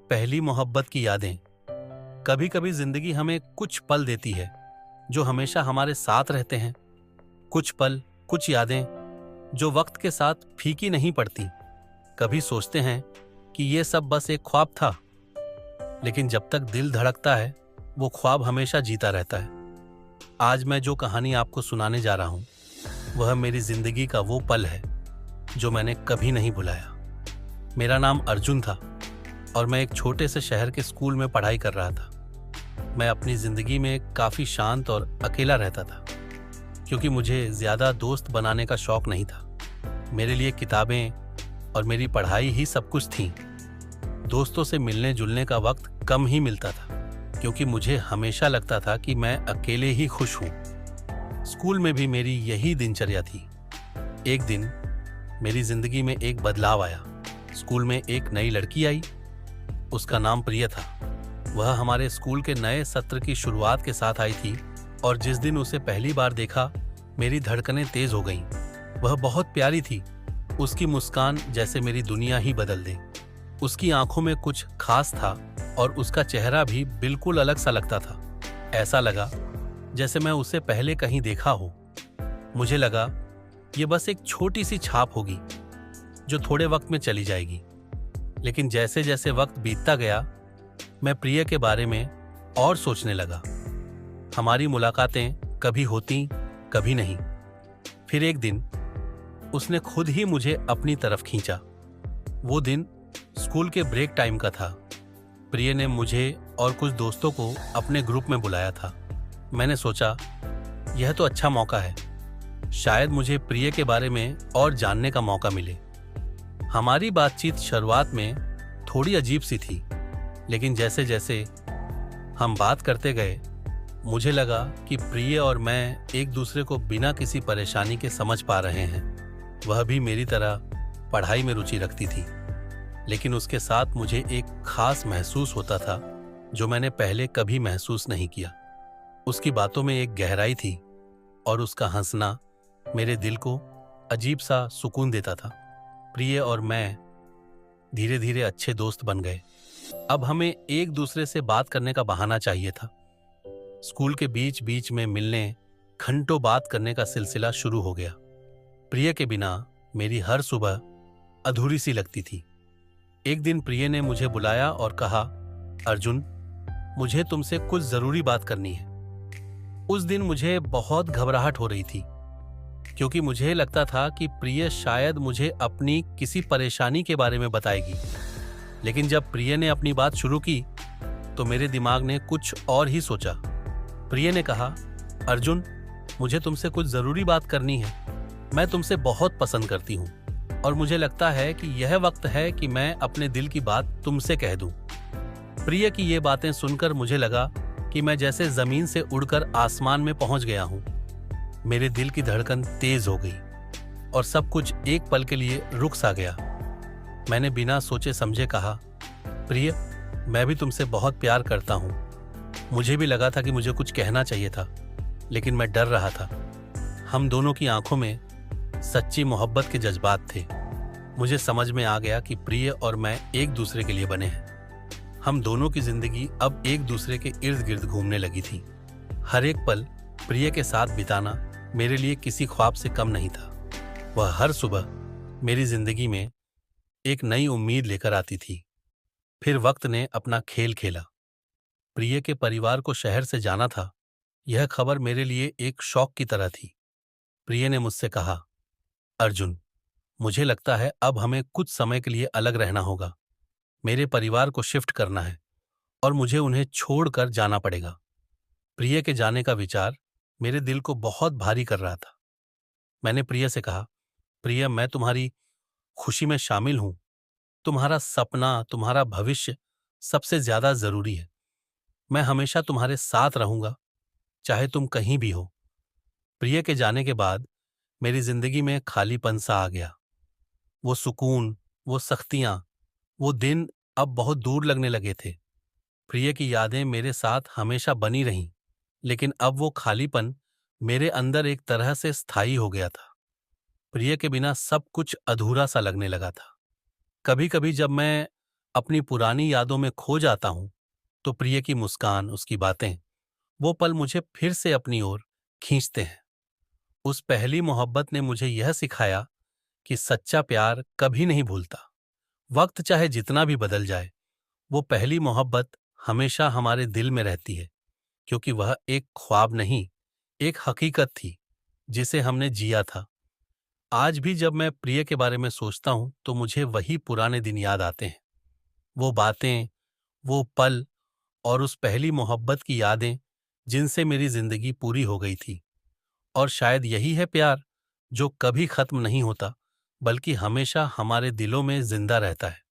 पहली मोहब्बत की यादें। कभी कभी जिंदगी हमें कुछ पल देती है जो हमेशा हमारे साथ रहते हैं। कुछ पल, कुछ यादें जो वक्त के साथ फीकी नहीं पड़ती। कभी सोचते हैं कि ये सब बस एक ख्वाब था, लेकिन जब तक दिल धड़कता है वो ख्वाब हमेशा जीता रहता है। आज मैं जो कहानी आपको सुनाने जा रहा हूँ वह मेरी जिंदगी का वो पल है जो मैंने कभी नहीं भुलाया। मेरा नाम अर्जुन था और मैं एक छोटे से शहर के स्कूल में पढ़ाई कर रहा था। मैं अपनी जिंदगी में काफ़ी शांत और अकेला रहता था, क्योंकि मुझे ज़्यादा दोस्त बनाने का शौक नहीं था। मेरे लिए किताबें और मेरी पढ़ाई ही सब कुछ थीं। दोस्तों से मिलने जुलने का वक्त कम ही मिलता था, क्योंकि मुझे हमेशा लगता था कि मैं अकेले ही खुश हूँ। स्कूल में भी मेरी यही दिनचर्या थी। एक दिन मेरी जिंदगी में एक बदलाव आया। स्कूल में एक नई लड़की आई। उसका नाम प्रिय था। वह हमारे स्कूल के नए सत्र की शुरुआत के साथ आई थी और जिस दिन उसे पहली बार देखा मेरी धड़कनें तेज हो गईं। वह बहुत प्यारी थी। उसकी मुस्कान जैसे मेरी दुनिया ही बदल दे। उसकी आंखों में कुछ खास था और उसका चेहरा भी बिल्कुल अलग सा लगता था। ऐसा लगा जैसे मैं उसे पहले कहीं देखा हो। मुझे लगा ये बस एक छोटी सी छाप होगी जो थोड़े वक्त में चली जाएगी। लेकिन जैसे जैसे वक्त बीतता गया मैं प्रिय के बारे में और सोचने लगा। हमारी मुलाकातें कभी होती, कभी नहीं। फिर एक दिन उसने खुद ही मुझे अपनी तरफ खींचा। वो दिन स्कूल के ब्रेक टाइम का था। प्रिय ने मुझे और कुछ दोस्तों को अपने ग्रुप में बुलाया था। मैंने सोचा यह तो अच्छा मौका है, शायद मुझे प्रिय के बारे में और जानने का मौका मिले। हमारी बातचीत शुरुआत में थोड़ी अजीब सी थी, लेकिन जैसे जैसे हम बात करते गए मुझे लगा कि प्रिय और मैं एक दूसरे को बिना किसी परेशानी के समझ पा रहे हैं। वह भी मेरी तरह पढ़ाई में रुचि रखती थी, लेकिन उसके साथ मुझे एक खास महसूस होता था जो मैंने पहले कभी महसूस नहीं किया। उसकी बातों में एक गहराई थी और उसका हंसना मेरे दिल को अजीब सा सुकून देता था। प्रिय और मैं धीरे धीरे अच्छे दोस्त बन गए। अब हमें एक दूसरे से बात करने का बहाना चाहिए था। स्कूल के बीच बीच में मिलने, घंटों बात करने का सिलसिला शुरू हो गया। प्रिय के बिना मेरी हर सुबह अधूरी सी लगती थी। एक दिन प्रिय ने मुझे बुलाया और कहा, अर्जुन, मुझे तुमसे कुछ जरूरी बात करनी है। उस दिन मुझे बहुत घबराहट हो रही थी, क्योंकि मुझे लगता था कि प्रिय शायद मुझे अपनी किसी परेशानी के बारे में बताएगी। लेकिन जब प्रिय ने अपनी बात शुरू की तो मेरे दिमाग ने कुछ और ही सोचा। प्रिय ने कहा, अर्जुन, मुझे तुमसे कुछ जरूरी बात करनी है। मैं तुमसे बहुत पसंद करती हूँ और मुझे लगता है कि यह वक्त है कि मैं अपने दिल की बात तुमसे कह दूं। प्रिय की ये बातें सुनकर मुझे लगा कि मैं जैसे जमीन से उड़कर आसमान में पहुंच गया हूं। मेरे दिल की धड़कन तेज हो गई और सब कुछ एक पल के लिए रुक सा गया। मैंने बिना सोचे समझे कहा, प्रिय, मैं भी तुमसे बहुत प्यार करता हूं। मुझे भी लगा था कि मुझे कुछ कहना चाहिए था, लेकिन मैं डर रहा था। हम दोनों की आंखों में सच्ची मोहब्बत के जज्बात थे। मुझे समझ में आ गया कि प्रिय और मैं एक दूसरे के लिए बने हैं। हम दोनों की जिंदगी अब एक दूसरे के इर्द गिर्द घूमने लगी थी। हर एक पल प्रिय के साथ बिताना मेरे लिए किसी ख्वाब से कम नहीं था। वह हर सुबह मेरी जिंदगी में एक नई उम्मीद लेकर आती थी। फिर वक्त ने अपना खेल खेला। प्रिय के परिवार को शहर से जाना था। यह खबर मेरे लिए एक शौक की तरह थी। प्रिय ने मुझसे कहा, अर्जुन, मुझे लगता है अब हमें कुछ समय के लिए अलग रहना होगा। मेरे परिवार को शिफ्ट करना है और मुझे उन्हें छोड़कर जाना पड़ेगा। प्रिय के जाने का विचार मेरे दिल को बहुत भारी कर रहा था। मैंने प्रिय से कहा, प्रिय, मैं तुम्हारी खुशी में शामिल हूं। तुम्हारा सपना, तुम्हारा भविष्य सबसे ज्यादा जरूरी है। मैं हमेशा तुम्हारे साथ रहूंगा, चाहे तुम कहीं भी हो। प्रिय के जाने के बाद मेरी जिंदगी में खालीपन सा आ गया। वो सुकून, वो सख्तियां, वो दिन अब बहुत दूर लगने लगे थे। प्रिय की यादें मेरे साथ हमेशा बनी रहीं, लेकिन अब वो खालीपन मेरे अंदर एक तरह से स्थायी हो गया था। प्रिय के बिना सब कुछ अधूरा सा लगने लगा था। कभी कभी जब मैं अपनी पुरानी यादों में खो जाता हूं तो प्रिय की मुस्कान, उसकी बातें, वो पल मुझे फिर से अपनी ओर खींचते हैं। उस पहली मोहब्बत ने मुझे यह सिखाया कि सच्चा प्यार कभी नहीं भूलता। वक्त चाहे जितना भी बदल जाए, वो पहली मोहब्बत हमेशा हमारे दिल में रहती है, क्योंकि वह एक ख्वाब नहीं, एक हकीकत थी जिसे हमने जिया था। आज भी जब मैं प्रिय के बारे में सोचता हूं तो मुझे वही पुराने दिन याद आते हैं। वो बातें, वो पल और उस पहली मोहब्बत की यादें जिनसे मेरी जिंदगी पूरी हो गई थी। और शायद यही है प्यार, जो कभी खत्म नहीं होता, बल्कि हमेशा हमारे दिलों में जिंदा रहता है।